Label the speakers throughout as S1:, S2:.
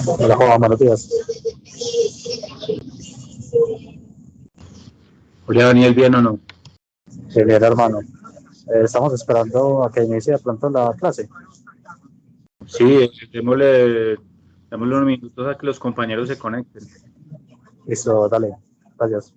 S1: Hola Juan, buenos días.
S2: Hola Daniel, ¿bien o no?
S1: Bien, hermano. Estamos esperando a que inicie de pronto la clase.
S2: Sí, démosle unos minutos a que los compañeros se conecten.
S1: Listo, dale. Gracias.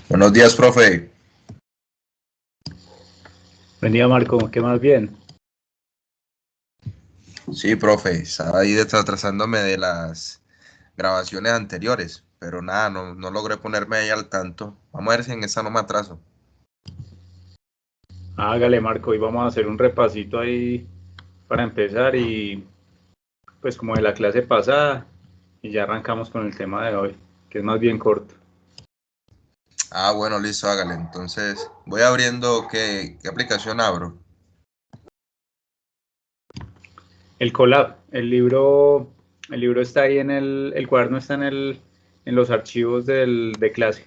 S3: Buenos días, profe.
S2: Buen día Marco, ¿qué más bien?
S3: Sí, profe, estaba ahí atrasándome de las grabaciones anteriores, pero nada, no logré ponerme ahí al tanto. Vamos a ver si en esta no me atraso.
S2: Hágale Marco, hoy vamos a hacer un repasito ahí para empezar y pues como de la clase pasada y ya arrancamos con el tema de hoy, que es más bien corto.
S3: Ah, bueno, listo, hágale. Entonces, voy abriendo, ¿qué aplicación abro?
S2: El Colab, el libro está ahí el cuaderno está en los archivos de clase.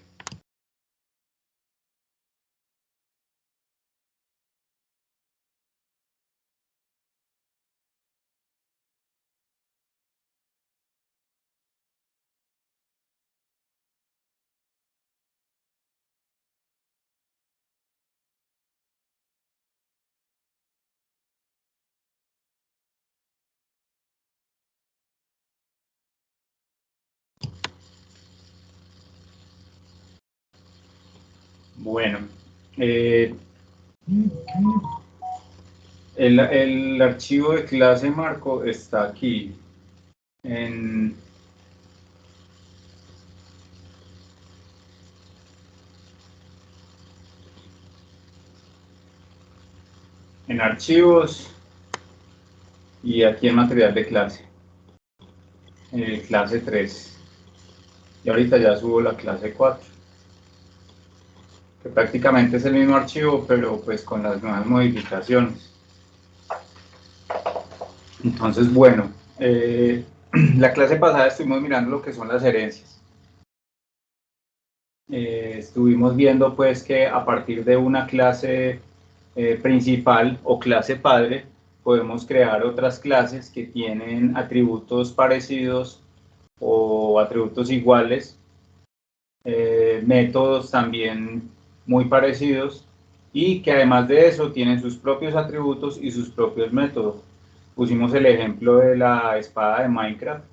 S2: Bueno, eh, el archivo de clase Marco está aquí en en archivos y aquí en material de clase, clase 3. Y ahorita ya subo la clase 4, que prácticamente es el mismo archivo, pero pues con las nuevas modificaciones. Entonces, bueno, la clase pasada estuvimos mirando lo que son las herencias. Estuvimos viendo pues que a partir de una clase principal o clase padre, podemos crear otras clases que tienen atributos parecidos o atributos iguales, métodos también muy parecidos, y que además de eso tienen sus propios atributos y sus propios métodos. Pusimos el ejemplo de la espada de Minecraft,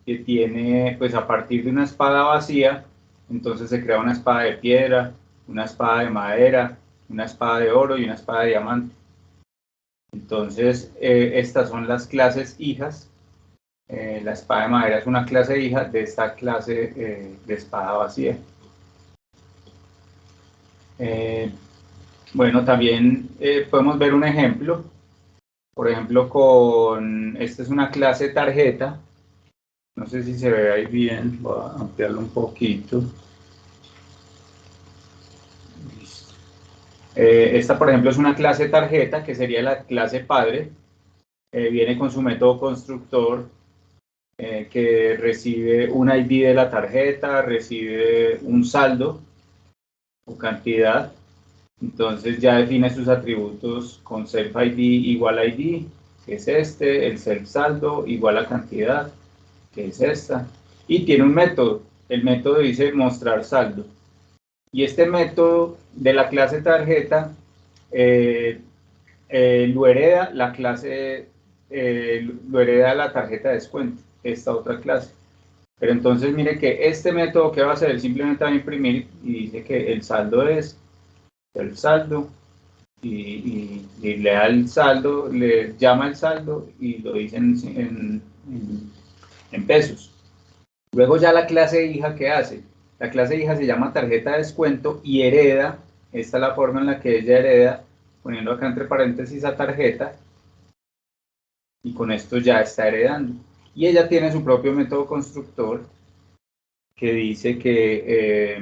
S2: que tiene, pues a partir de una espada vacía, entonces se crea una espada de piedra, una espada de madera, una espada de oro y una espada de diamante. Entonces, estas son las clases hijas. La espada de madera es una clase hija de esta clase de espada vacía. Bueno, también podemos ver un ejemplo. Por ejemplo, esta es una clase tarjeta. No sé si se ve ahí bien, voy a ampliarlo un poquito. Esta, por ejemplo, es una clase tarjeta, que sería la clase padre. Viene con su método constructor, que recibe un ID de la tarjeta, recibe un saldo o cantidad. Entonces ya define sus atributos con self ID igual ID, que es este, el self saldo igual a cantidad, que es esta, y tiene un método. El método dice mostrar saldo. Y este método de la clase tarjeta lo hereda la clase, lo hereda la tarjeta de descuento, esta otra clase. Pero entonces mire que este método que va a hacer, él simplemente va a imprimir y dice que el saldo es el saldo, y le da el saldo, le llama el saldo y lo dice en pesos. Luego ya la clase hija, ¿qué hace? La clase hija se llama tarjeta de descuento y hereda. Esta es la forma en la que ella hereda, poniendo acá entre paréntesis a tarjeta, y con esto ya está heredando. Y ella tiene su propio método constructor, que dice que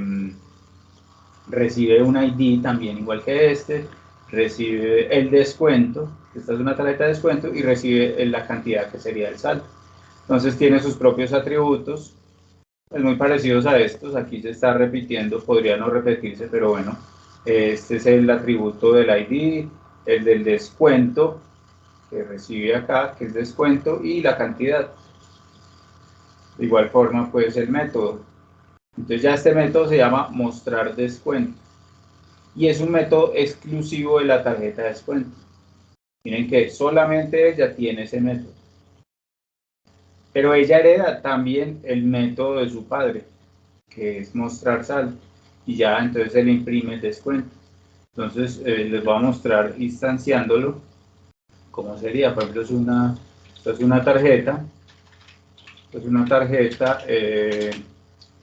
S2: recibe un ID también igual que este, recibe el descuento, esta es una tarjeta de descuento, y recibe la cantidad que sería el saldo. Entonces tiene sus propios atributos, pues muy parecidos a estos. Aquí se está repitiendo, podría no repetirse, pero bueno, este es el atributo del ID, el del descuento que recibe acá, que es descuento, y la cantidad. De igual forma, pues el método. Entonces ya este método se llama mostrar descuento, y es un método exclusivo de la tarjeta de descuento. Miren que solamente ella tiene ese método. Pero ella hereda también el método de su padre, que es mostrar saldo, y ya entonces se le imprime el descuento. Entonces les voy a mostrar instanciándolo cómo sería. Por ejemplo, esto es una tarjeta,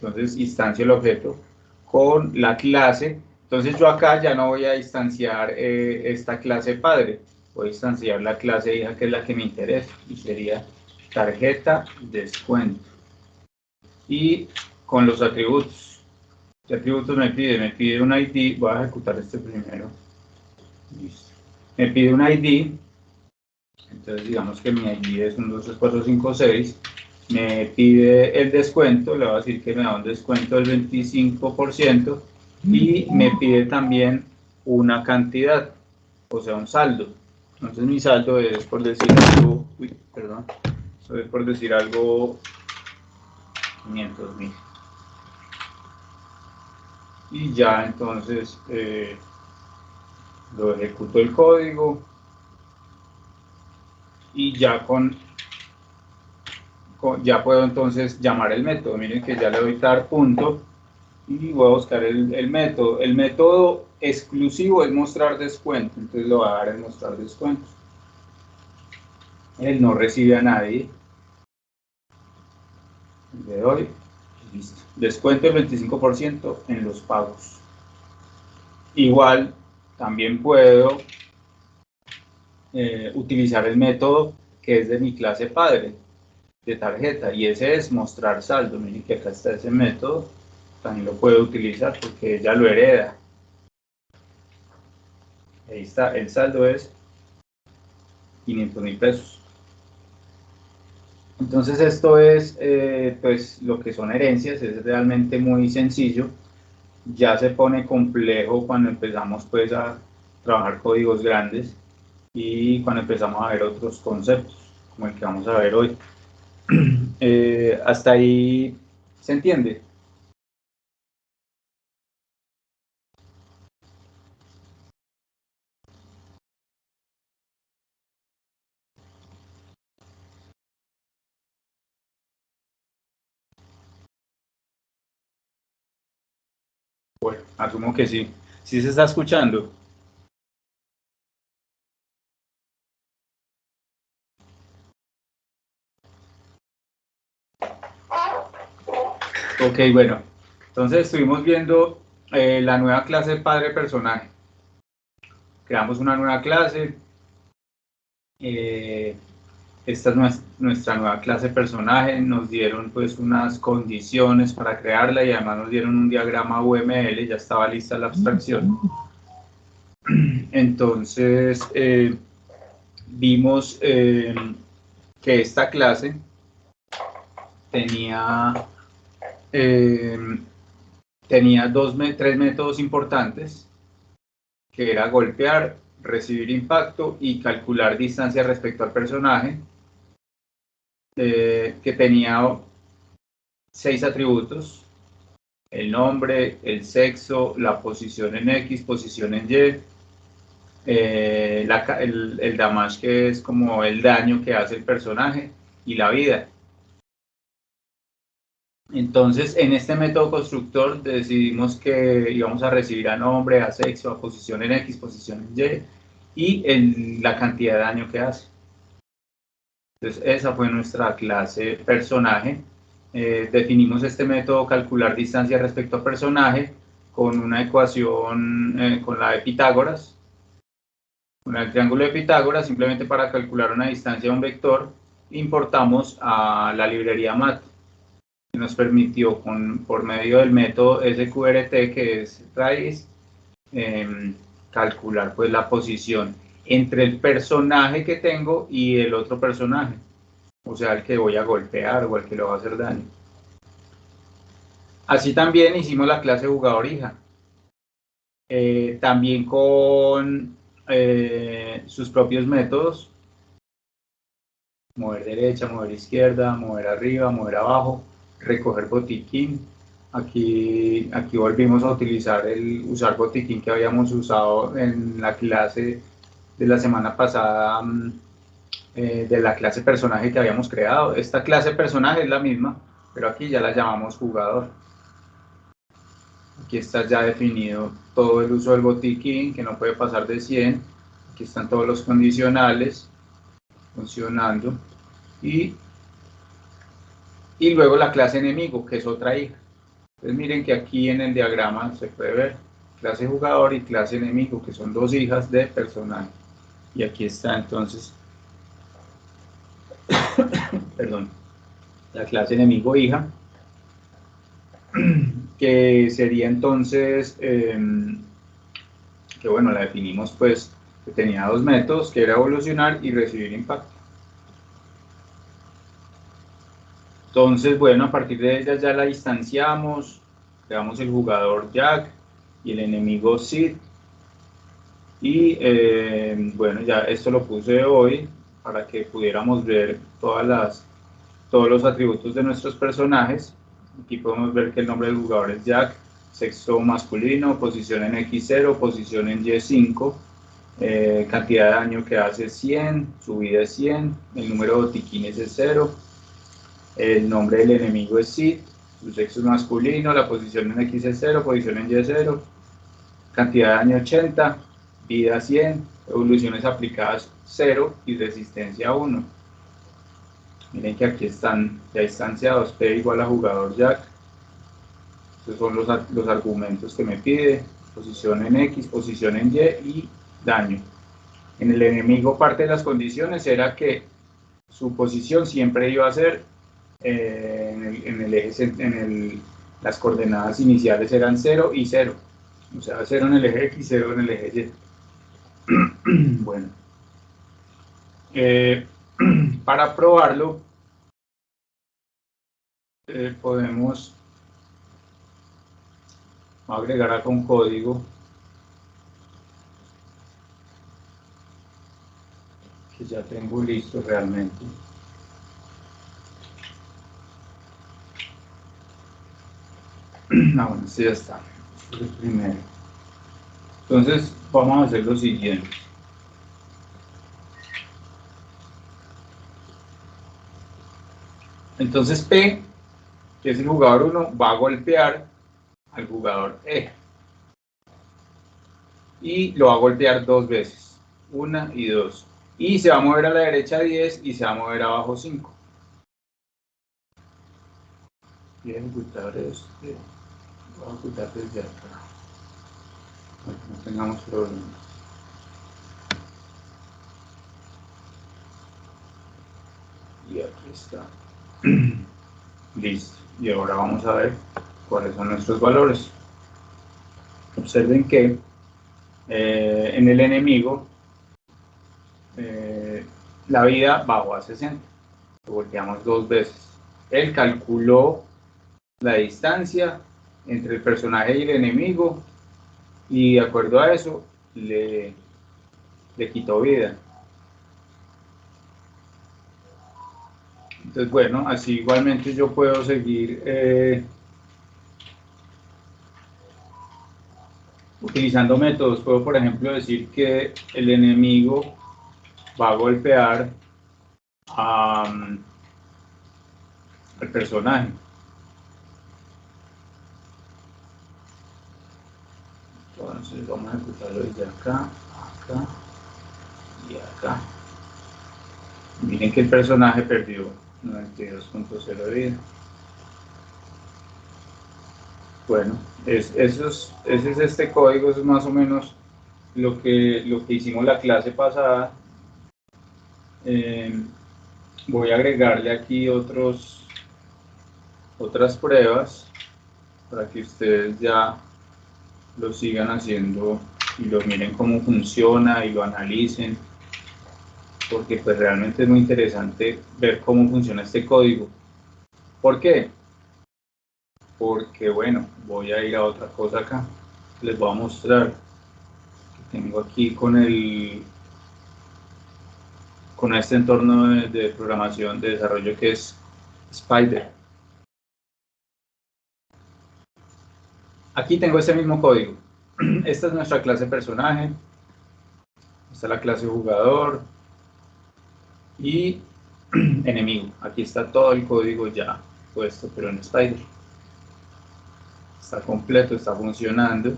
S2: entonces instancio el objeto con la clase. Entonces yo acá ya no voy a instanciar esta clase padre, voy a instanciar la clase hija, que es la que me interesa, y sería tarjeta descuento. Y con los atributos. ¿Qué atributos me pide? Me pide un ID, voy a ejecutar este primero. Listo. Me pide un ID, entonces digamos que mi ID es 1, 2, 3, 4, 5, 6. Me pide el descuento, le voy a decir que me da un descuento del 25%, y me pide también una cantidad, o sea, un saldo. Entonces mi saldo es, por decir algo, es por decir algo, 500.000. Y ya entonces lo ejecuto el código, y ya ya puedo entonces llamar el método. Miren que ya le doy tar punto y voy a buscar el método. El método exclusivo es mostrar descuento, entonces lo voy a dar en mostrar descuentos. Él no recibe a nadie. Le doy, listo. Descuento el 25% en los pagos. Igual también puedo utilizar el método que es de mi clase padre de tarjeta, y ese es mostrar saldo. Miren que acá está ese método, también lo puedo utilizar porque ella lo hereda. Ahí está, el saldo es 500.000 pesos. Entonces esto es pues lo que son herencias, es realmente muy sencillo. Ya se pone complejo cuando empezamos pues a trabajar códigos grandes y cuando empezamos a ver otros conceptos, como el que vamos a ver hoy. Hasta ahí se entiende. Bueno, asumo que sí. ¿Sí se está escuchando? Ok, bueno. Entonces estuvimos viendo la nueva clase padre personaje. Creamos una nueva clase. Esta es nuestra nueva clase personaje. Nos dieron pues unas condiciones para crearla y además nos dieron un diagrama UML. Ya estaba lista la abstracción. Entonces vimos que esta clase tenía tres métodos importantes, que era golpear, recibir impacto y calcular distancia respecto al personaje, que tenía 6 atributos: el nombre, el sexo, la posición en X, posición en Y, el damage, que es como el daño que hace el personaje, y la vida. Entonces, en este método constructor decidimos que íbamos a recibir a nombre, a sexo, a posición en X, posición en Y, y la cantidad de daño que hace. Entonces, esa fue nuestra clase personaje. Definimos este método calcular distancia respecto a personaje con una ecuación, con la de Pitágoras, con el triángulo de Pitágoras. Simplemente para calcular una distancia de un vector, importamos a la librería MAT, que nos permitió por medio del método SQRT, que es raíz, calcular pues la posición entre el personaje que tengo y el otro personaje, o sea, el que voy a golpear o el que le va a hacer daño. Así también hicimos la clase jugador hija, también con sus propios métodos: mover derecha, mover izquierda, mover arriba, mover abajo, recoger botiquín. Aquí volvimos a utilizar usar botiquín que habíamos usado en la clase de la semana pasada, de la clase personaje que habíamos creado. Esta clase personaje es la misma, pero aquí ya la llamamos jugador. Aquí está ya definido todo el uso del botiquín, que no puede pasar de 100. Aquí están todos los condicionales funcionando. Y luego la clase enemigo, que es otra hija. Entonces miren que aquí en el diagrama se puede ver clase jugador y clase enemigo, que son dos hijas de personaje. Y aquí está entonces perdón, la clase enemigo hija, que sería entonces, que bueno, la definimos pues, que tenía dos métodos, que era evolucionar y recibir impacto. Entonces, bueno, a partir de ella ya la distanciamos, creamos el jugador Jack y el enemigo Sid. Y bueno, ya esto lo puse hoy para que pudiéramos ver todos los atributos de nuestros personajes. Aquí podemos ver que el nombre del jugador es Jack, sexo masculino, posición en X0, posición en Y5, cantidad de daño que hace 100, su vida es 100, el número de botiquines es 0, el nombre del enemigo es Sid, su sexo es masculino, la posición en X es 0, posición en Y0, cantidad de daño 80, vida 100, evoluciones aplicadas 0 y resistencia 1. Miren que aquí están ya instanciados: P igual a jugador Jack. Estos son los argumentos que me pide: posición en X, posición en Y y daño. En el enemigo, parte de las condiciones era que su posición siempre iba a ser las coordenadas iniciales eran 0 y 0. O sea, 0 en el eje X, 0 en el eje Y. Bueno. Para probarlo, podemos agregar acá un código que ya tengo listo realmente. Bueno, sí, ya está. Este es el primero. Entonces, vamos a hacer lo siguiente. Entonces, P, que es el jugador 1, va a golpear al jugador E. Y lo va a golpear 2 veces. 1 y 2. Y se va a mover a la derecha 10 y se va a mover abajo 5. Voy a ejecutar este. Voy a ejecutar desde acá. Para que no tengamos problemas. Y aquí está. Listo. Y ahora vamos a ver cuáles son nuestros valores. Observen que en el enemigo la vida bajó a 60. Lo golpeamos 2 veces. Él calculó la distancia entre el personaje y el enemigo y de acuerdo a eso le quitó vida. Entonces, bueno, así igualmente yo puedo seguir utilizando métodos. Puedo, por ejemplo, decir que el enemigo va a golpear al personaje. Entonces vamos a ejecutarlo desde acá, acá y acá. Miren que el personaje perdió 92.0 de vida. Bueno, ese es este código, eso es más o menos lo que hicimos la clase pasada. Voy a agregarle aquí otras pruebas para que ustedes ya lo sigan haciendo y lo miren cómo funciona y lo analicen, porque pues realmente es muy interesante ver cómo funciona este código. ¿Por qué? Porque bueno, voy a ir a otra cosa acá. Les voy a mostrar que tengo aquí con este entorno de programación, de desarrollo que es Spider. Aquí tengo este mismo código. Esta es nuestra clase personaje. Esta es la clase jugador. Y enemigo. Aquí está todo el código ya puesto, pero en Spider. Está completo, está funcionando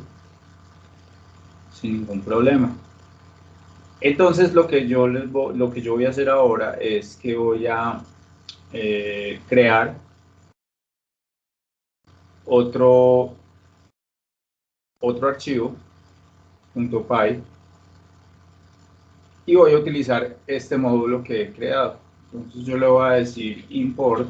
S2: sin ningún problema. Entonces lo que yo voy a hacer ahora es que voy a crear otro archivo .py y voy a utilizar este módulo que he creado. Entonces yo le voy a decir import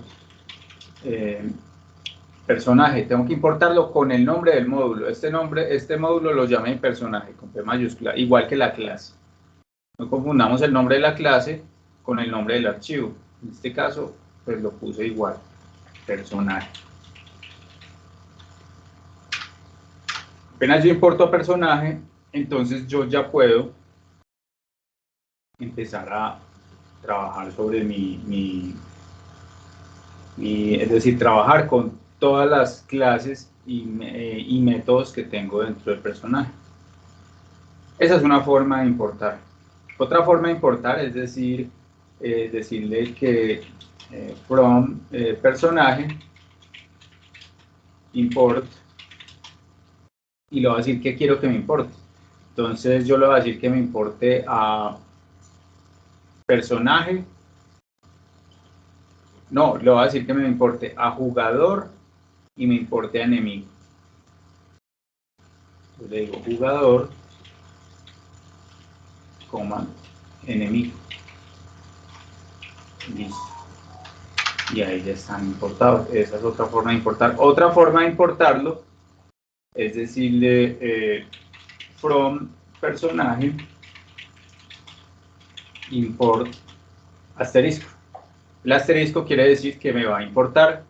S2: personaje. Tengo que importarlo con el nombre del módulo. Este módulo lo llamé personaje con P mayúscula, igual que la clase. No confundamos el nombre de la clase con el nombre del archivo. En este caso, pues lo puse igual, personaje. Apenas yo importo personaje, entonces yo ya puedo empezar a trabajar sobre es decir, trabajar con todas las clases y métodos que tengo dentro del personaje. Esa es una forma de importar. Otra forma de importar es decir, decirle que from personaje import y le voy a decir que quiero que me importe. Entonces yo le voy a decir que me importe a personaje. No, le voy a decir que me importe a jugador y me importe a enemigo. Entonces le digo jugador, enemigo. Listo. Y ahí ya están importados. Esa es otra forma de importar. Otra forma de importarlo es decirle from personaje import asterisco. El asterisco quiere decir que me va a importar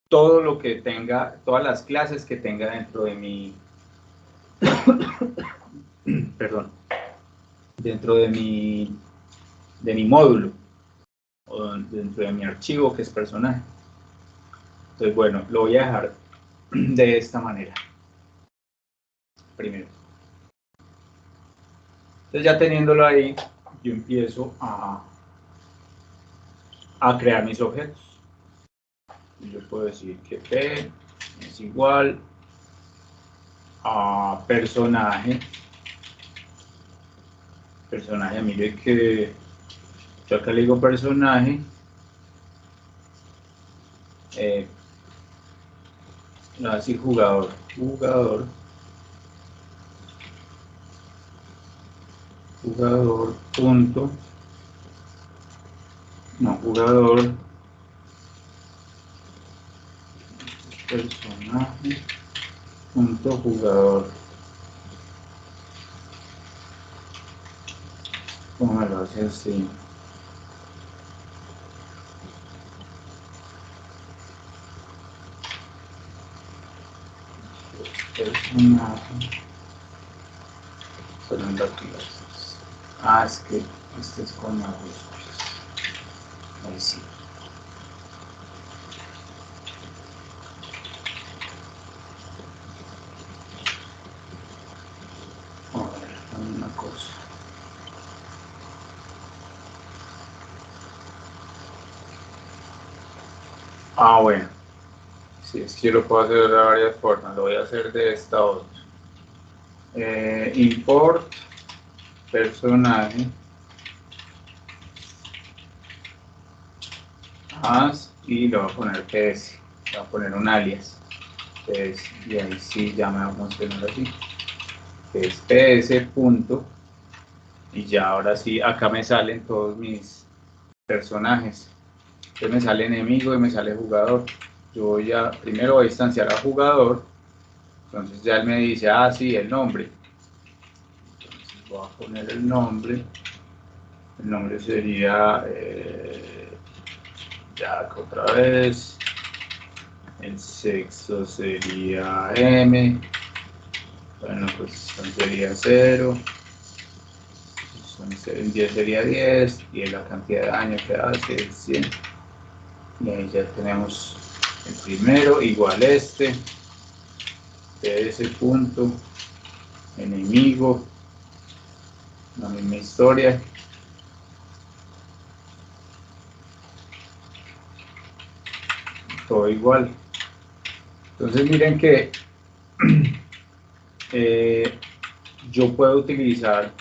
S2: todo lo que tenga, todas las clases que tenga dentro de mi perdón, dentro de mi módulo o dentro de mi archivo que es personaje. Entonces, bueno, lo voy a dejar de esta manera primero. Entonces, ya teniéndolo ahí, yo empiezo a crear mis objetos. Yo puedo decir que P es igual a personaje. Personaje, mire que yo acá le digo personaje. Le voy a decir jugador. Jugador punto. No, jugador. Personaje punto jugador. ¿Cómo lo hace así? Personaje. Son las clases. Es que este es con mayúsculas. Ahí sí. Una cosa. Bueno. Sí, es que yo lo puedo hacer de varias formas. Lo voy a hacer de esta otra. Import personaje as y le voy a poner ps. Le voy a poner un alias. Ps, y ahí sí ya me va a funcionar así. Que es ps punto. Y ya ahora sí, acá me salen todos mis personajes. Entonces me sale enemigo y me sale jugador. Yo primero voy a instanciar a jugador. Entonces ya él me dice, sí, el nombre. Entonces voy a poner el nombre. El nombre sería, Jack otra vez. El sexo sería M. Bueno, pues sería 0. El 10 sería 10 y la cantidad de daño que hace es 100. Y ahí ya tenemos el primero, igual ps punto enemigo, la misma historia. Todo igual. Entonces miren que yo puedo utilizar,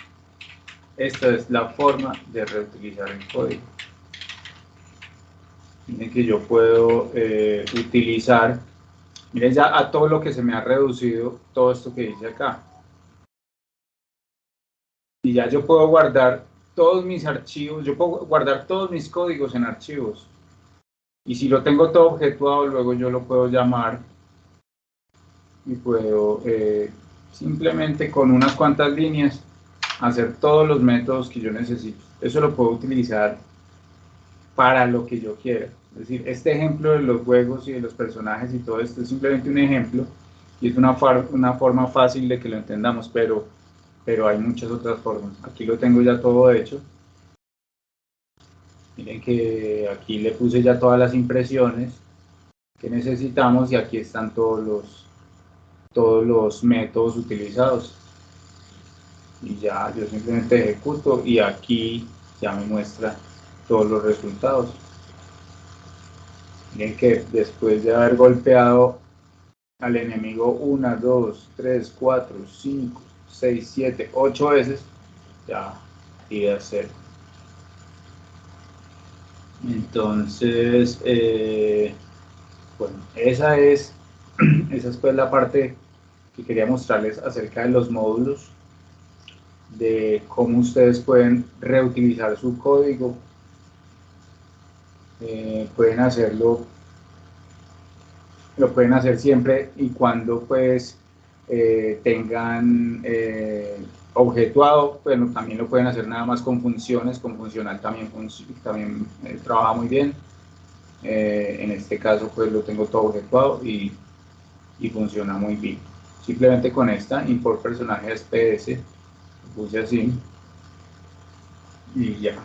S2: esta es la forma de reutilizar el código. Miren que yo puedo utilizar, miren ya a todo lo que se me ha reducido todo esto que dice acá. Y ya yo puedo guardar todos mis archivos, yo puedo guardar todos mis códigos en archivos. Y si lo tengo todo objetuado, luego yo lo puedo llamar y puedo simplemente con unas cuantas líneas hacer todos los métodos que yo necesito. Eso lo puedo utilizar para lo que yo quiera. Es decir, este ejemplo de los juegos y de los personajes y todo esto es simplemente un ejemplo y es una forma fácil de que lo entendamos, pero hay muchas otras formas. Aquí lo tengo ya todo hecho. Miren que aquí le puse ya todas las impresiones que necesitamos y aquí están todos los métodos utilizados. Y ya yo simplemente ejecuto y aquí ya me muestra todos los resultados. Miren que después de haber golpeado al enemigo 1, 2, 3, 4, 5, 6, 7, 8 veces, ya iba a ser. Entonces, bueno, esa es pues la parte que quería mostrarles acerca de los módulos de cómo ustedes pueden reutilizar su código. Pueden hacerlo, lo pueden hacer siempre y cuando pues tengan objetuado. Bueno, también lo pueden hacer nada más con funciones, con funcional también trabaja muy bien. En este caso pues lo tengo todo objetuado y funciona muy bien. Simplemente con esta import personaje SPS, puse así y ya.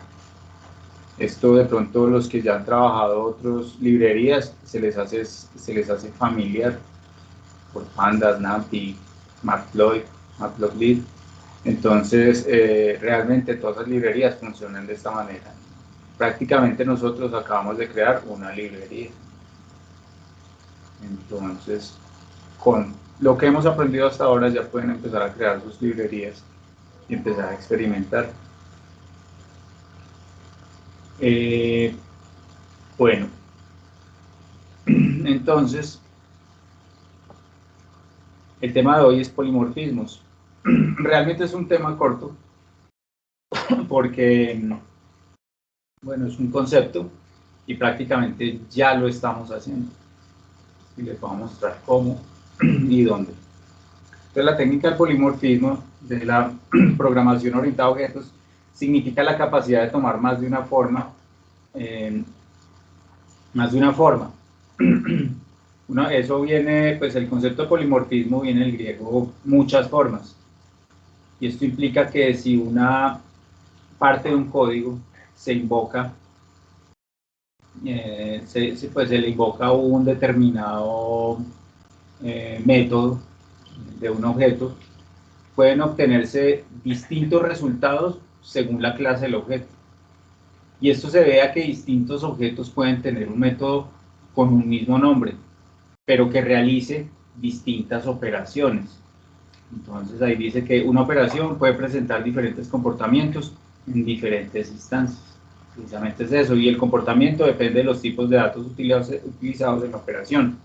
S2: Esto de pronto los que ya han trabajado otras librerías se les hace familiar por Pandas, NumPy, Matplotlib. Entonces realmente todas las librerías funcionan de esta manera. Prácticamente nosotros acabamos de crear una librería. Entonces con lo que hemos aprendido hasta ahora ya pueden empezar a crear sus librerías y empezar a experimentar. Bueno, entonces el tema de hoy es polimorfismos. Realmente es un tema corto porque, bueno, es un concepto y prácticamente ya lo estamos haciendo. Y les voy a mostrar cómo y dónde. Entonces, la técnica del polimorfismo de la programación orientada a objetos significa la capacidad de tomar más de una forma. Eso viene, pues el concepto de polimorfismo viene del griego muchas formas. Y esto implica que si una parte de un código se invoca, pues se le invoca un determinado método de un objeto, pueden obtenerse distintos resultados según la clase del objeto. Y esto se debe a que distintos objetos pueden tener un método con un mismo nombre, pero que realice distintas operaciones. Entonces ahí dice que una operación puede presentar diferentes comportamientos en diferentes instancias. Precisamente es eso, y el comportamiento depende de los tipos de datos utilizados en la operación.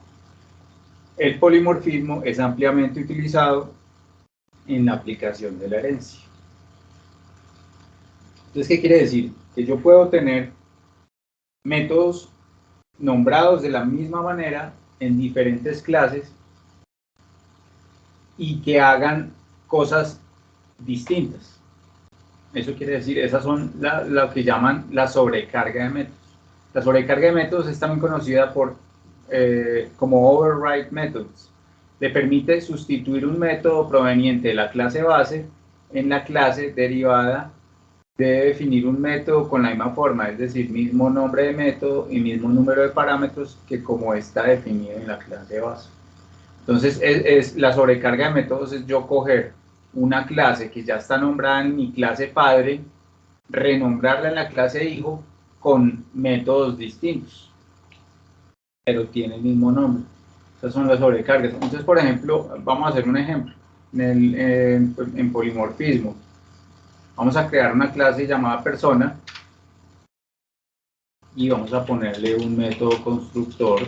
S2: El polimorfismo es ampliamente utilizado en la aplicación de la herencia. Entonces, ¿qué quiere decir? Que yo puedo tener métodos nombrados de la misma manera en diferentes clases y que hagan cosas distintas. Eso quiere decir, esas son lo que llaman la sobrecarga de métodos. La sobrecarga de métodos es también conocida como override methods. Le permite sustituir un método proveniente de la clase base en la clase derivada. Debe definir un método con la misma forma, es decir, mismo nombre de método y mismo número de parámetros que como está definido en la clase base. Entonces, la sobrecarga de métodos es yo coger una clase que ya está nombrada en mi clase padre, renombrarla en la clase hijo con métodos distintos, pero tiene el mismo nombre. Esas son las sobrecargas. Entonces, por ejemplo, vamos a hacer un ejemplo. En polimorfismo, vamos a crear una clase llamada persona y vamos a ponerle un método constructor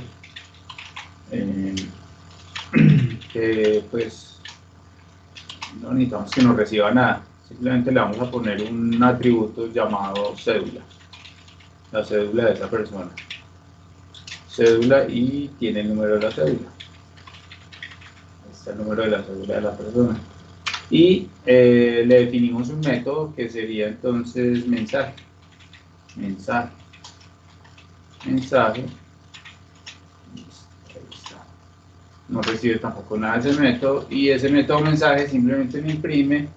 S2: que pues no necesitamos que nos reciba nada, simplemente le vamos a poner un atributo llamado cédula, la cédula de esa persona, cédula, y tiene el número de la cédula. Ahí está el número de la cédula de la persona. Y le definimos un método que sería entonces mensaje. No recibe tampoco nada de ese método, y ese método mensaje simplemente me imprime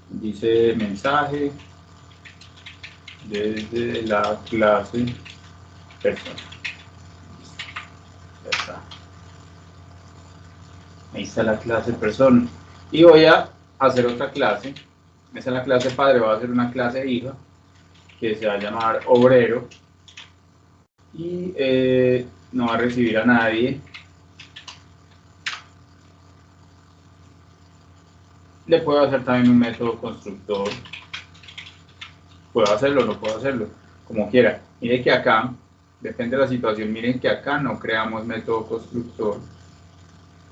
S2: dice mensaje desde la clase persona. Ya está. Ahí está la clase persona. Y voy a hacer otra clase. Esa es la clase padre, voy a hacer una clase hija que se va a llamar obrero. Y no va a recibir a nadie. Le puedo hacer también un método constructor. Puedo hacerlo o no puedo hacerlo, como quiera. Miren que acá, depende de la situación, miren que acá no creamos método constructor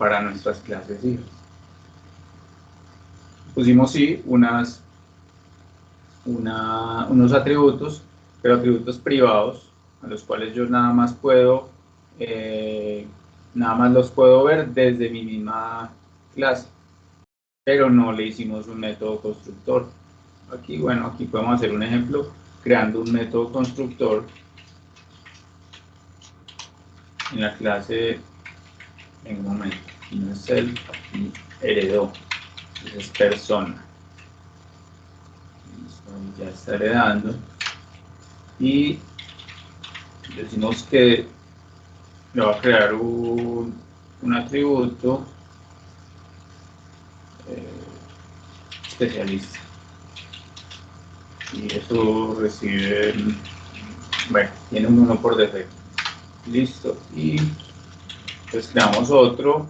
S2: para nuestras clases hijas. Pusimos sí unos atributos, pero atributos privados, a los cuales yo nada más los puedo ver desde mi misma clase, pero no le hicimos un método constructor. Aquí, bueno, aquí podemos hacer un ejemplo creando un método constructor en la clase, en un momento, aquí no es el, aquí heredó, es persona. Ya está heredando y decimos que le va a crear un atributo especialista y eso recibe, bueno, tiene un 1 por defecto. Listo, y pues creamos otro.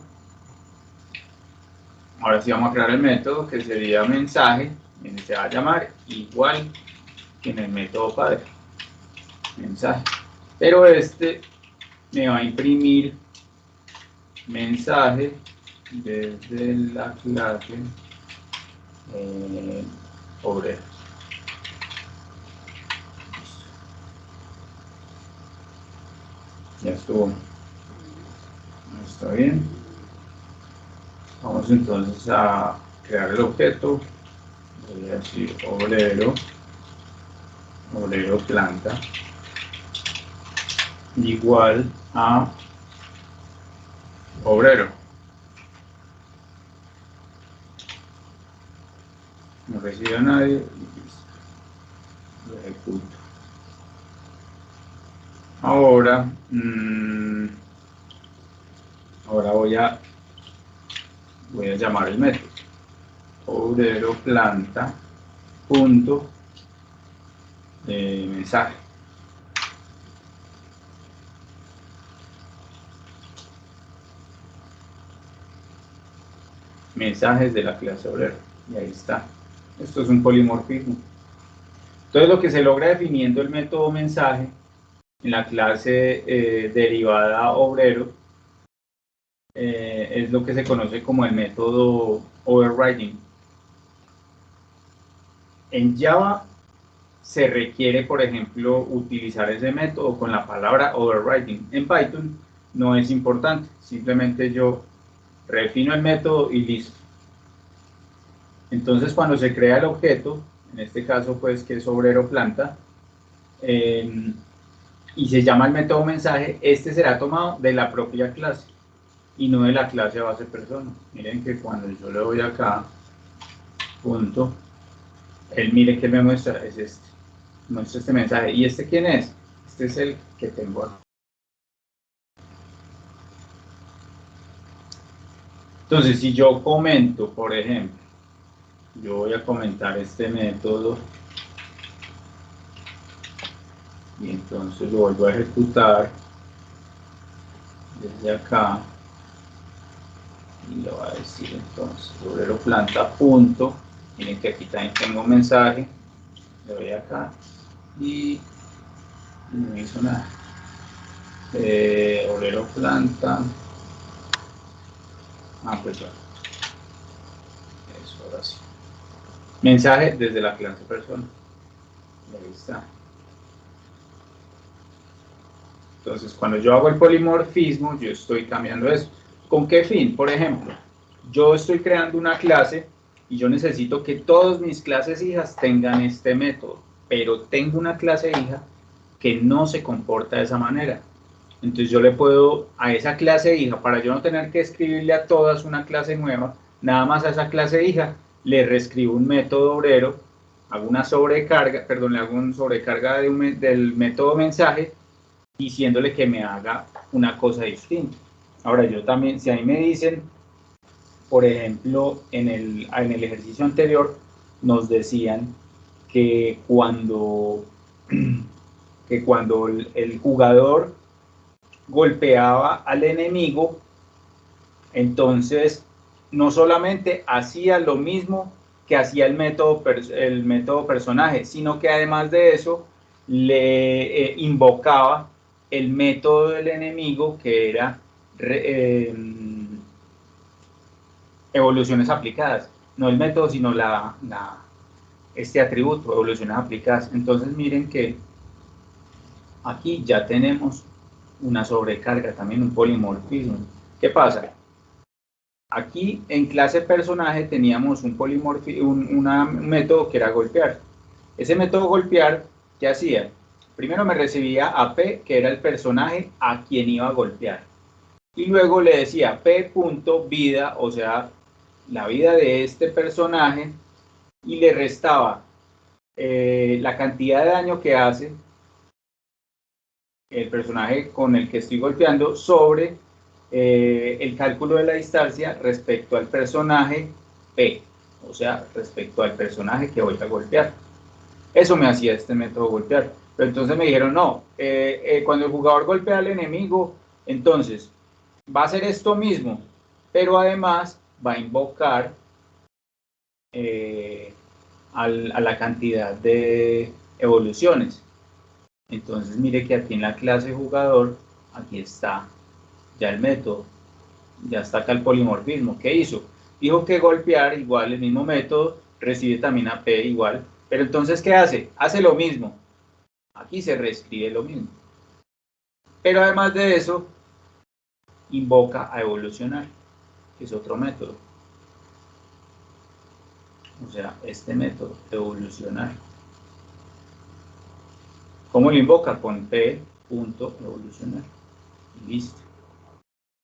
S2: Ahora sí vamos a crear el método que sería mensaje, y se va a llamar igual que en el método padre, mensaje, pero este me va a imprimir mensaje desde la clase obrero. Ya estuvo. Está bien. Vamos entonces a crear el objeto. Voy a decir obrero planta igual a obrero. No recibe a nadie. Lo ejecuto. Ahora voy a llamar el método obrero planta punto mensaje. Mensajes de la clase obrero, y ahí está. Esto es un polimorfismo. Entonces lo que se logra definiendo el método mensaje en la clase derivada obrero es lo que se conoce como el método overriding. En Java se requiere, por ejemplo, utilizar ese método con la palabra overriding. En Python no es importante, simplemente yo refino el método y listo. Entonces cuando se crea el objeto, en este caso pues que es obrero planta, y se llama el método mensaje, este será tomado de la propia clase y no de la clase base persona. Miren que cuando yo le doy acá, punto, él mire que me muestra, es este, muestra este mensaje. ¿Y este quién es? Este es el que tengo aquí. Entonces si yo comento, por ejemplo, yo voy a comentar este método y entonces lo vuelvo a ejecutar desde acá y le voy a decir entonces obrero planta punto, miren que aquí también tengo un mensaje, le doy acá y no hizo nada. Obrero planta, pues bueno, eso ahora sí, mensaje desde la clase persona, ahí está. Entonces cuando yo hago el polimorfismo yo estoy cambiando eso. ¿Con qué fin? Por ejemplo, yo estoy creando una clase y yo necesito que todas mis clases hijas tengan este método, pero tengo una clase hija que no se comporta de esa manera. Entonces yo le puedo a esa clase hija, para yo no tener que escribirle a todas una clase nueva, nada más a esa clase hija le reescribo un método obrero, hago una sobrecarga, perdón, le hago una sobrecarga del método mensaje, diciéndole que me haga una cosa distinta. Ahora yo también, si a mí me dicen, por ejemplo, en el ejercicio anterior nos decían que cuando el jugador golpeaba al enemigo, entonces no solamente hacía lo mismo que hacía el método personaje, sino que además de eso le invocaba el método del enemigo, que era evoluciones aplicadas, no el método, sino este atributo, evoluciones aplicadas. Entonces miren que aquí ya tenemos una sobrecarga, también un polimorfismo. ¿Qué pasa? Aquí en clase personaje teníamos un método que era golpear. Ese método golpear, ¿qué hacía? Primero me recibía a P, que era el personaje a quien iba a golpear. Y luego le decía P.vida, o sea, la vida de este personaje, y le restaba la cantidad de daño que hace el personaje con el que estoy golpeando sobre el cálculo de la distancia respecto al personaje P, o sea, respecto al personaje que voy a golpear. Eso me hacía este método golpear. Pero entonces me dijeron, no, cuando el jugador golpea al enemigo, entonces va a hacer esto mismo, pero además va a invocar a la cantidad de evoluciones. Entonces mire que aquí en la clase jugador, aquí está ya el método, ya está acá el polimorfismo. ¿Qué hizo? Dijo que golpear igual el mismo método, recibe también a P igual, pero entonces ¿qué hace? Hace lo mismo. Aquí se reescribe lo mismo. Pero además de eso, invoca a evolucionar, que es otro método. O sea, este método, evolucionar. ¿Cómo lo invoca? Con P.evolucionar. Y listo.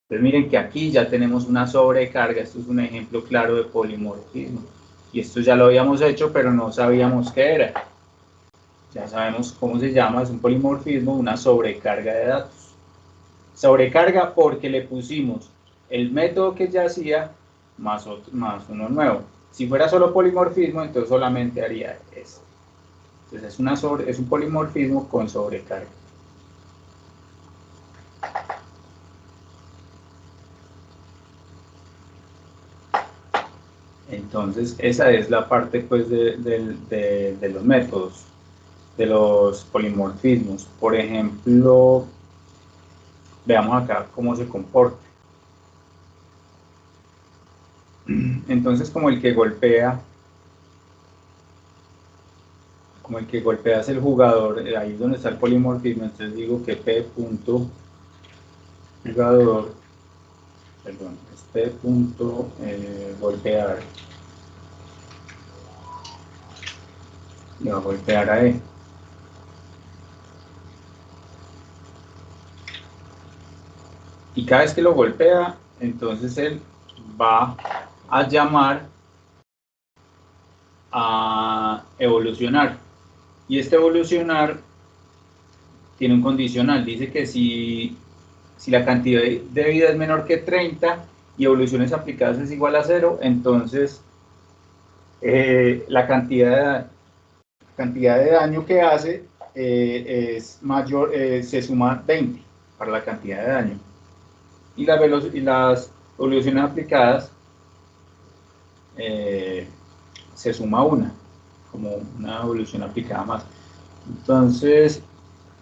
S2: Entonces miren que aquí ya tenemos una sobrecarga. Esto es un ejemplo claro de polimorfismo. Y esto ya lo habíamos hecho, pero no sabíamos qué era. Ya sabemos cómo se llama, es un polimorfismo, una sobrecarga de datos. Sobrecarga porque le pusimos el método que ya hacía más uno nuevo. Si fuera solo polimorfismo, entonces solamente haría este. Entonces es un polimorfismo con sobrecarga. Entonces esa es la parte pues de los métodos, de los polimorfismos. Por ejemplo, veamos acá cómo se comporta. Entonces como el que golpea es el jugador, ahí es donde está el polimorfismo, entonces digo que P.jugador, perdón, es P.golpear, le va a golpear a E. Y cada vez que lo golpea, entonces él va a llamar a evolucionar. Y este evolucionar tiene un condicional, dice que si la cantidad de vida es menor que 30 y evoluciones aplicadas es igual a 0, entonces la cantidad de daño que hace es mayor, se suma 20 para la cantidad de daño. Y las evoluciones aplicadas se suma una, como una evolución aplicada más. Entonces,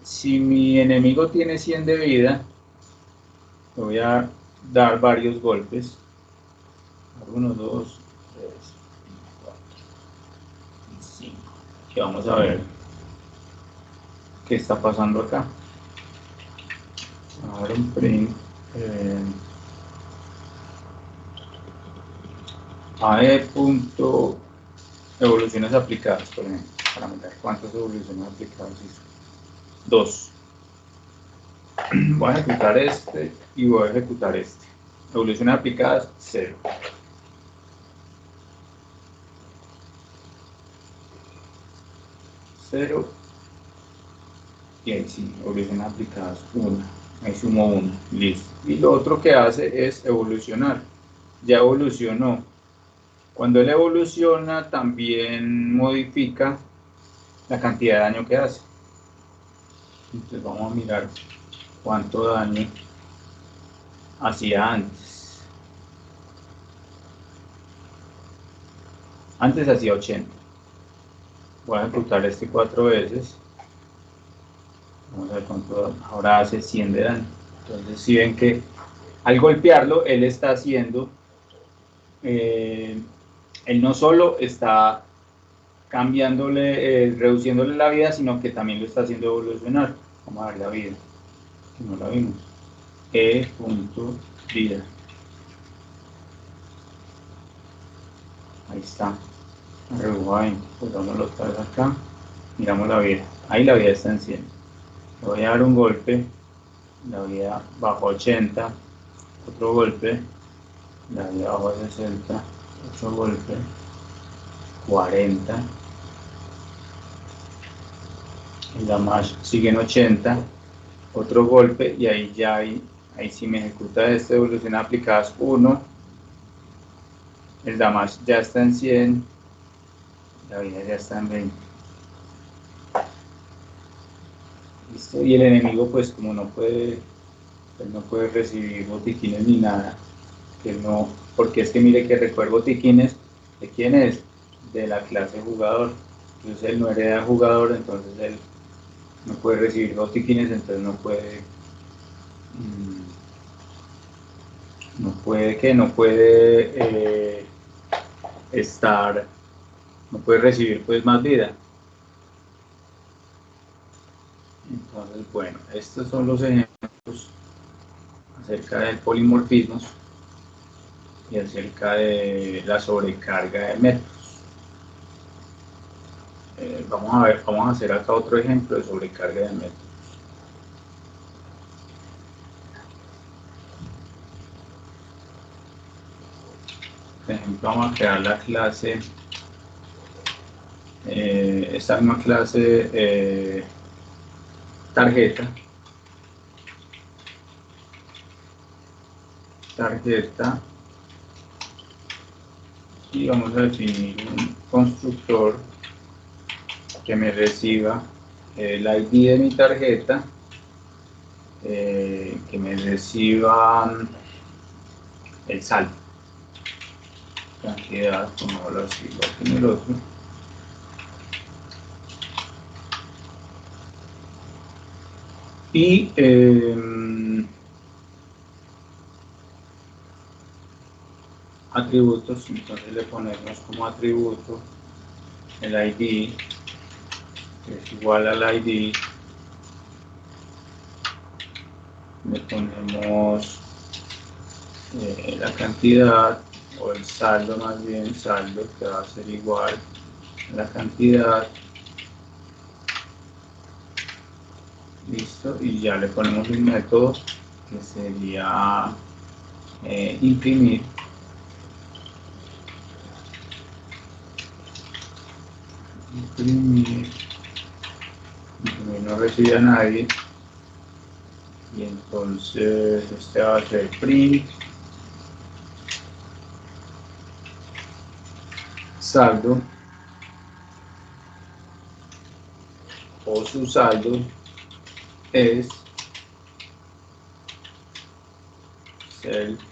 S2: si mi enemigo tiene 100 de vida, le voy a dar varios golpes. 1, 2, 3, 4, 5. Aquí vamos a ver qué está pasando acá. Ahora un print. Evoluciones aplicadas, por ejemplo, para mirar cuántas evoluciones aplicadas hizo. 2. Voy a ejecutar este y voy a ejecutar este. Evoluciones aplicadas, 0. Y ahí sí, evoluciones aplicadas, 1. Ahí sumo 1, listo. Y lo otro que hace es evolucionar. Ya evolucionó. Cuando él evoluciona, también modifica la cantidad de daño que hace. Entonces vamos a mirar cuánto daño hacía antes. Antes hacía 80. Voy a ejecutar este 4 veces. Vamos a ver cuánto ahora hace 100 de daño. Entonces si ven que al golpearlo, él está haciendo él no solo está cambiándole, reduciéndole la vida, sino que también lo está haciendo evolucionar. Vamos a ver la vida, que no la vimos. Vida. Ahí está. Arroba 20. Pues dámoslo otra vez acá. Miramos la vida. Ahí la vida está en 100. Le voy a dar un golpe. La vida bajó a 80. Otro golpe. La vida bajó a 60. Otro golpe. 40. El damage sigue en 80. Otro golpe. Y ahí ya ahí sí me ejecuta esta evolución aplicadas 1. El damage ya está en 100. La vida ya está en 20. Listo. Y el enemigo, pues como no puede, él no puede recibir botiquines ni nada, que no, porque es que mire que recoger botiquines, ¿de quién es? De la clase jugador. Entonces él no hereda jugador, entonces él no puede recibir botiquines, entonces no puede, no puede estar, no puede recibir pues más vida. Entonces, bueno, estos son los ejemplos acerca del polimorfismo y acerca de la sobrecarga de métodos. Vamos a ver, vamos a hacer acá otro ejemplo de sobrecarga de métodos. Por ejemplo, vamos a crear la clase, esta misma clase tarjeta, y vamos a definir un constructor que me reciba el ID de mi tarjeta, que me reciba el saldo, cantidad, como lo sigo aquí en el otro. Y atributos, entonces le ponemos como atributo el ID, que es igual al ID, le ponemos la cantidad, o el saldo más bien, saldo que va a ser igual a la cantidad. Listo, y ya le ponemos un método que sería imprimir. Imprimir no recibe a nadie, y entonces este va a ser print saldo, o su saldo es cell.saldo.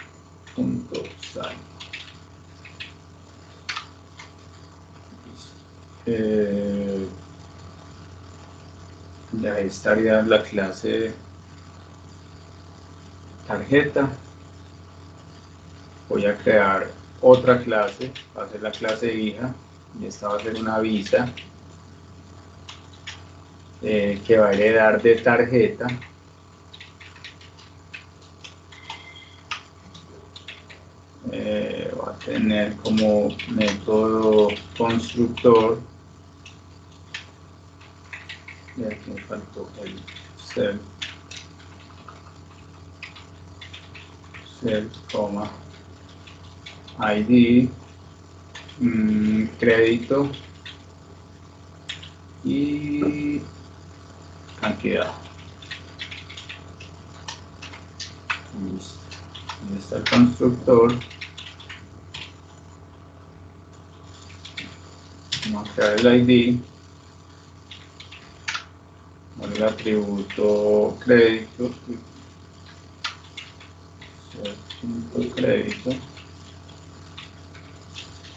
S2: Ya estaría la clase tarjeta. Voy a crear otra clase, va a ser la clase hija, y esta va a ser una visa que va a heredar de tarjeta. Va a tener como método constructor, y aquí me faltó el cell, ID, crédito y cantidad. Listo. Ahí está el constructor. Vamos a crear el ID, el atributo crédito, crédito,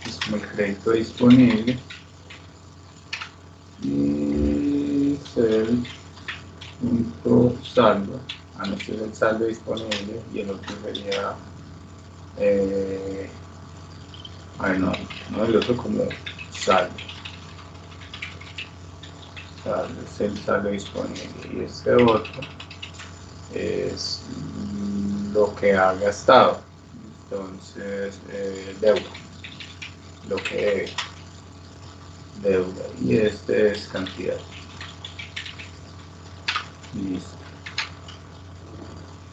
S2: es como el crédito disponible, y cell.saldo, este es el saldo disponible, y el otro sería A ver, no, no el otro como saldo. Saldo es el saldo disponible y este otro es lo que ha gastado. Entonces, deuda, lo que debe, deuda, y este es cantidad. Listo.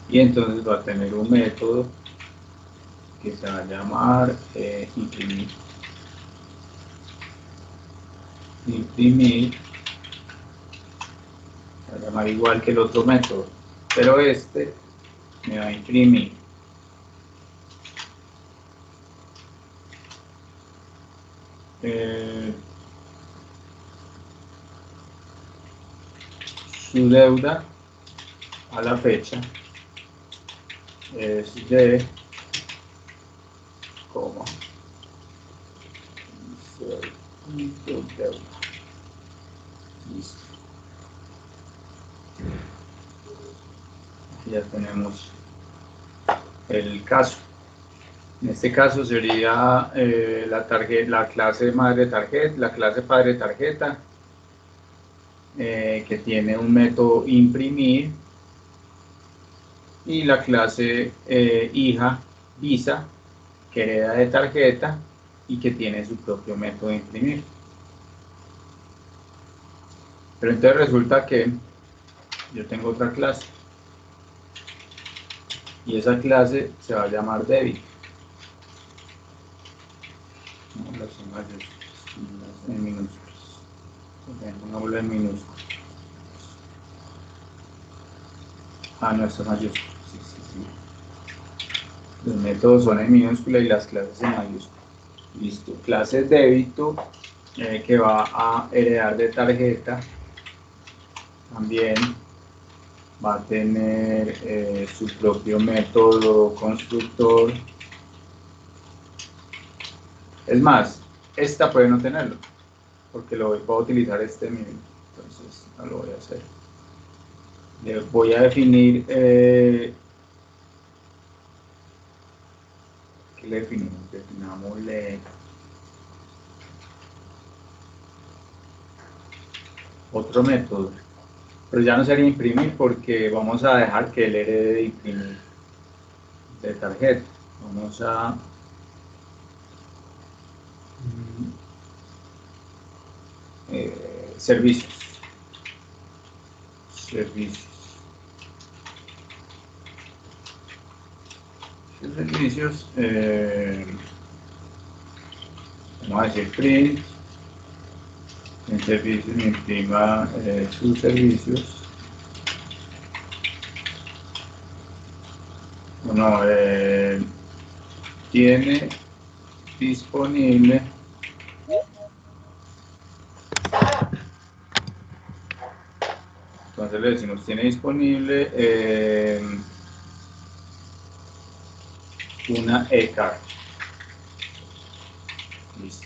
S2: Y entonces va a tener un método que se va a llamar imprimir. Imprimir se va a llamar igual que el otro método, pero este me va a imprimir su deuda a la fecha es de coma deuda. Listo. Aquí ya tenemos el caso. En este caso sería la clase madre tarjeta, la clase padre tarjeta, que tiene un método imprimir, y la clase hija visa, que hereda de tarjeta y que tiene su propio método de imprimir. Pero entonces resulta que yo tengo otra clase y esa clase se va a llamar débito. No, las en mayúsculas, en minúsculas. Pongámoslo en minúsculas. Ah, no, esto es mayúscula. Sí, sí, sí. Los métodos son en minúscula y las clases en mayúscula. Listo. Clase débito, que va a heredar de tarjeta, también va a tener su propio método constructor. Es más, esta puede no tenerlo, porque voy a utilizar este mismo, entonces no lo voy a hacer. Le voy a definir, ¿qué le definimos? Definámosle otro método, pero ya no sería imprimir porque vamos a dejar que él herede de imprimir de tarjeta. Vamos a servicios. Servicios, vamos a decir print, en servicios me imprima sus servicios. Bueno, tiene disponible entonces le decimos tiene disponible una e-card. Listo.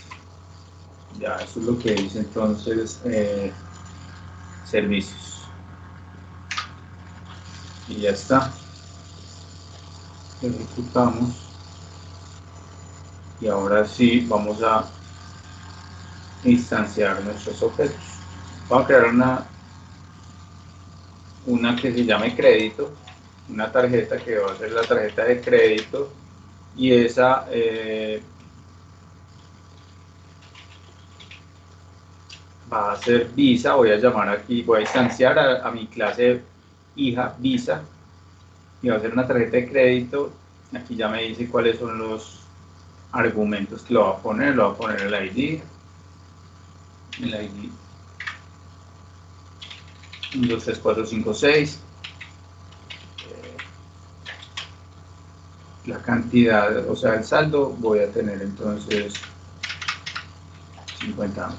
S2: Ya, eso es lo que dice entonces servicios. Y ya está. Ejecutamos. Y ahora sí vamos a instanciar nuestros objetos. Vamos a crear una que se llame crédito, una tarjeta que va a ser la tarjeta de crédito, y esa va a ser Visa. Voy a llamar aquí, voy a instanciar a mi clase hija Visa, y va a ser una tarjeta de crédito. Aquí ya me dice cuáles son los argumentos que lo va a poner. Lo va a poner el ID, 1, 2, 3, 4, 5, 6, la cantidad, o sea el saldo, voy a tener entonces 50.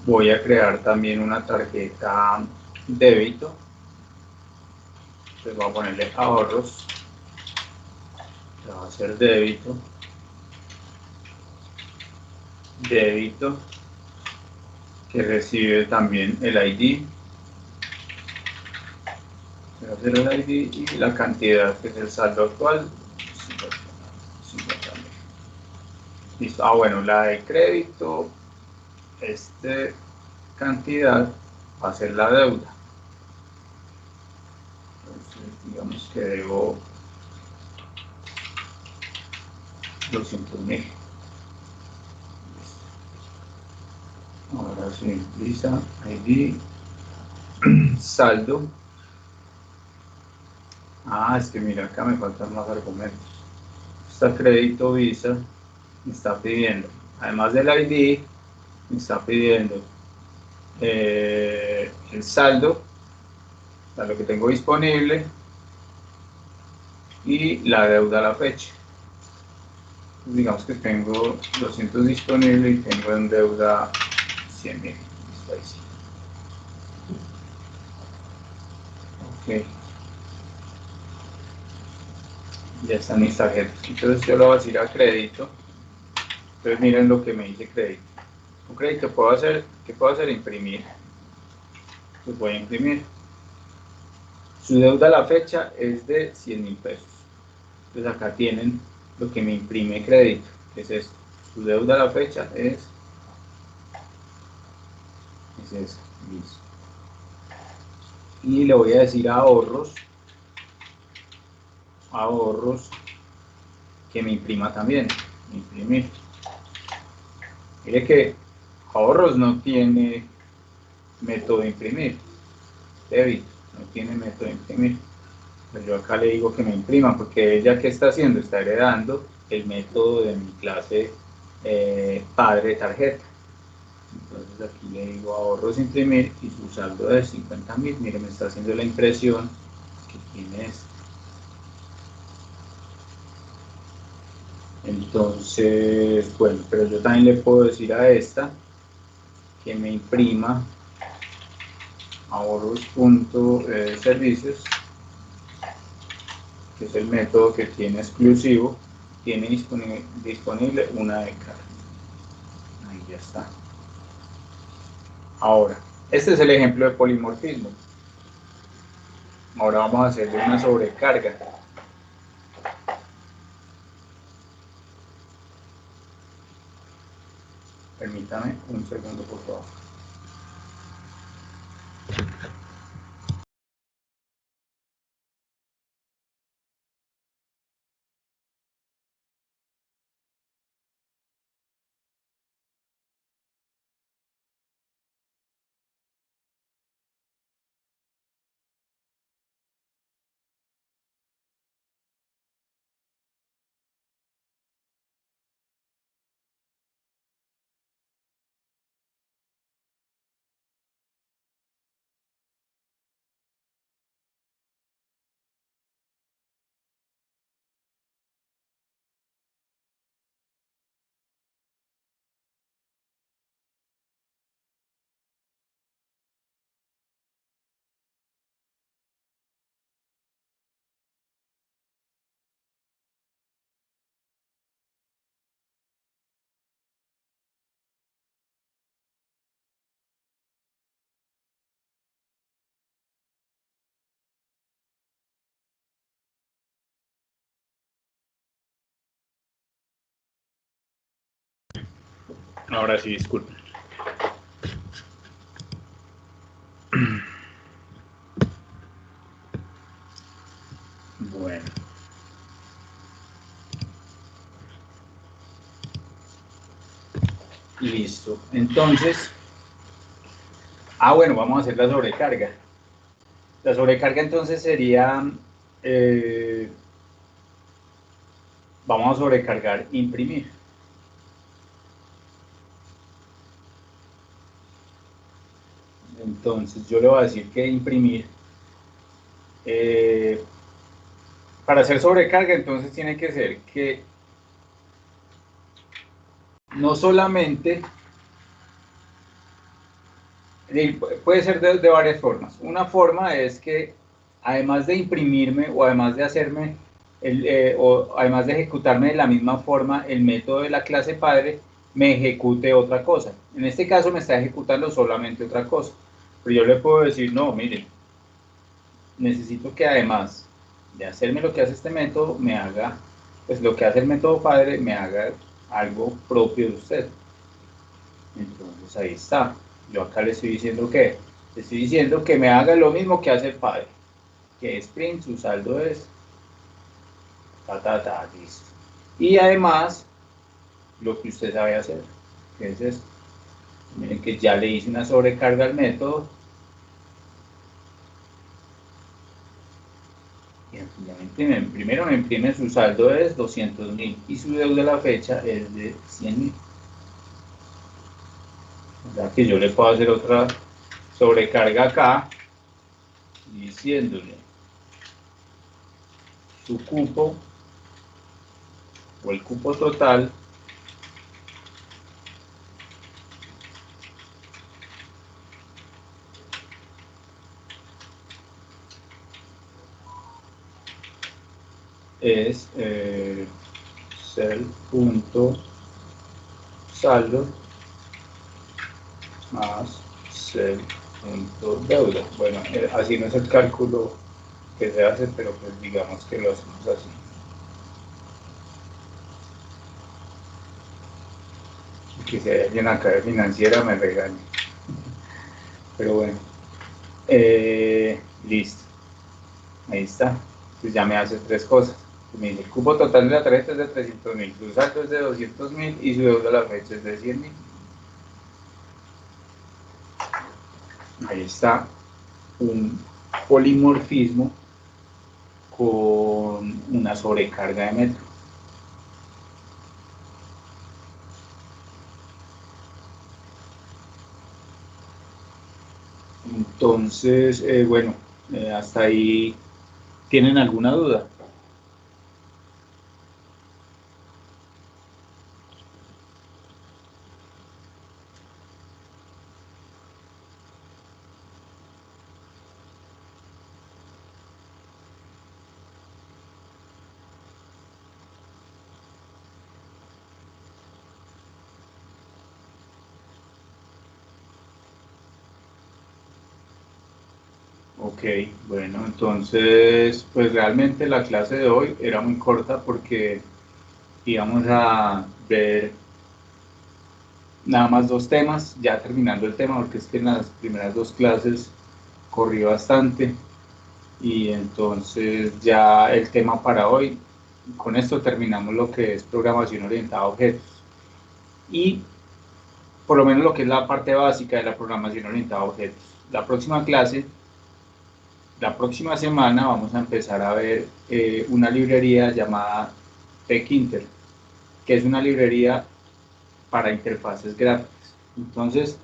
S2: Voy a crear también una tarjeta débito, entonces voy a ponerle ahorros, va a ser débito, que recibe también el ID, va a ser el ID y la cantidad que es el saldo actual. Listo. Ah, bueno, la de crédito, cantidad va a ser la deuda. Entonces, digamos que debo 200.000. Ahora sí, Visa, ID, saldo. Ah, es que mira, acá me faltan más argumentos. Está crédito Visa, me está pidiendo, además del ID, me está pidiendo el saldo, o sea, lo que tengo disponible, y la deuda a la fecha. Digamos que tengo 200 disponible y tengo en deuda 100.000. Listo, ahí sí. Ok. Ya están mis tarjetas. Entonces yo lo voy a decir a crédito. Entonces miren lo que me dice crédito. Un crédito puedo hacer, ¿qué puedo hacer? Imprimir. Pues voy a imprimir. Su deuda a la fecha es de 100.000 pesos. Entonces acá tienen lo que me imprime crédito, que es esto. Su deuda a la fecha es esa. Listo. Y le voy a decir a ahorros, que me imprima también. Imprimir. Mire que ahorros no tiene método de imprimir. Débito, no tiene método de imprimir. Pues yo acá le digo que me imprima, porque ella, ¿qué está haciendo? Está heredando el método de mi clase padre tarjeta. Entonces aquí le digo ahorros imprimir y su saldo de 50.000. Mire, me está haciendo la impresión que tiene esto. Entonces, bueno, pero yo también le puedo decir a esta que me imprima ahorros.servicios, que es el método que tiene exclusivo, tiene disponible una de cada. Ahí ya está. Ahora, este es el ejemplo de polimorfismo. Ahora vamos a hacerle una sobrecarga. Permítame un segundo, por favor. Ahora sí, disculpen. Bueno. Listo. Entonces, bueno, vamos a hacer la sobrecarga. La sobrecarga entonces sería, vamos a sobrecargar imprimir. Entonces yo le voy a decir que imprimir, para hacer sobrecarga entonces tiene que ser que no solamente, puede ser de varias formas. Una forma es que además de imprimirme o además de hacerme, o además de ejecutarme de la misma forma el método de la clase padre, me ejecute otra cosa. En este caso me está ejecutando solamente otra cosa. Pero yo le puedo decir, no, mire, necesito que además de hacerme lo que hace este método, me haga, pues lo que hace el método padre, me haga algo propio de usted. Entonces ahí está. Yo acá le estoy diciendo que, le estoy diciendo que me haga lo mismo que hace el padre, que es print, su saldo es, listo. Y además, lo que usted sabe hacer, que es esto. Miren que ya le hice una sobrecarga al método. Y aquí ya me imprimen. Primero me imprime su saldo es 200.000 y su deuda a la fecha es de 100.000. O sea que yo le puedo hacer otra sobrecarga acá diciéndole su cupo o el cupo total es cel.saldo más cel.deuda. Bueno, así no es el cálculo que se hace, pero pues digamos que lo hacemos así. Que si hay alguien acá de financiera me regañe. Pero bueno, listo. Ahí está. Entonces ya me hace tres cosas. Me dice, el cupo total de la tarjeta es de 300.000, su saldo es de 200.000 y su deuda a la fecha es de 100.000. Ahí está un polimorfismo con una sobrecarga de metro. Entonces, bueno, hasta ahí, ¿tienen alguna duda? Ok, bueno, entonces, pues realmente la clase de hoy era muy corta porque íbamos a ver nada más dos temas, ya terminando el tema, porque es que en las primeras dos clases corrí bastante y entonces ya el tema para hoy, con esto terminamos lo que es programación orientada a objetos y por lo menos lo que es la parte básica de la programación orientada a objetos. La próxima clase, la próxima semana vamos a empezar a ver una librería llamada Tkinter, que es una librería para interfaces gráficas. Entonces,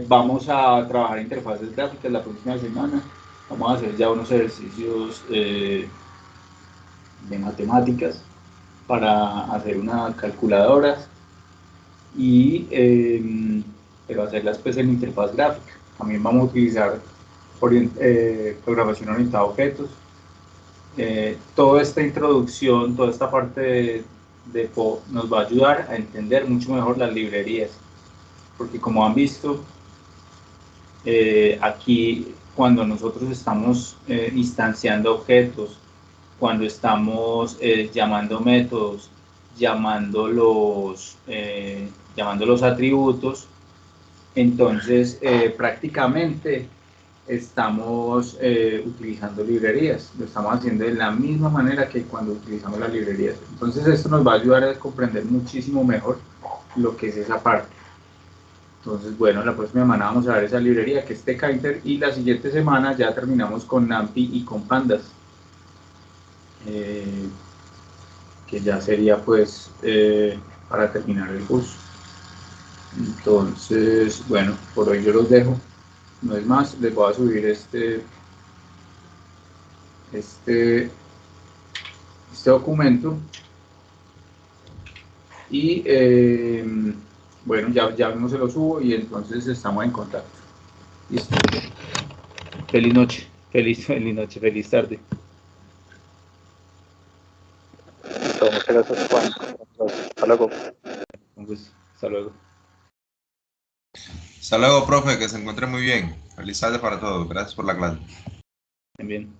S2: vamos a trabajar interfaces gráficas la próxima semana. Vamos a hacer ya unos ejercicios de matemáticas para hacer una calculadora y pero hacerlas pues en interfaz gráfica. También vamos a utilizar programación orientada a objetos. Toda esta introducción, toda esta parte de nos va a ayudar a entender mucho mejor las librerías, porque como han visto, aquí cuando nosotros estamos instanciando objetos, cuando estamos llamando métodos, llamando los atributos, entonces prácticamente estamos utilizando librerías, lo estamos haciendo de la misma manera que cuando utilizamos las librerías. Entonces esto nos va a ayudar a comprender muchísimo mejor lo que es esa parte. Entonces, bueno, la próxima semana vamos a ver esa librería que es Tkinter y la siguiente semana ya terminamos con NumPy y con Pandas, que ya sería pues para terminar el curso. Entonces, bueno, por hoy yo los dejo. No es más, les voy a subir este documento y bueno, ya mismo se lo subo y entonces estamos en contacto. Listo. Feliz noche, feliz noche, feliz tarde.
S1: Muchas gracias, Juan. Hasta luego.
S2: Un gusto. Hasta luego.
S3: Hasta luego, profe, que se encuentre muy bien. Feliz tarde para todos. Gracias por la clase.
S2: Bien.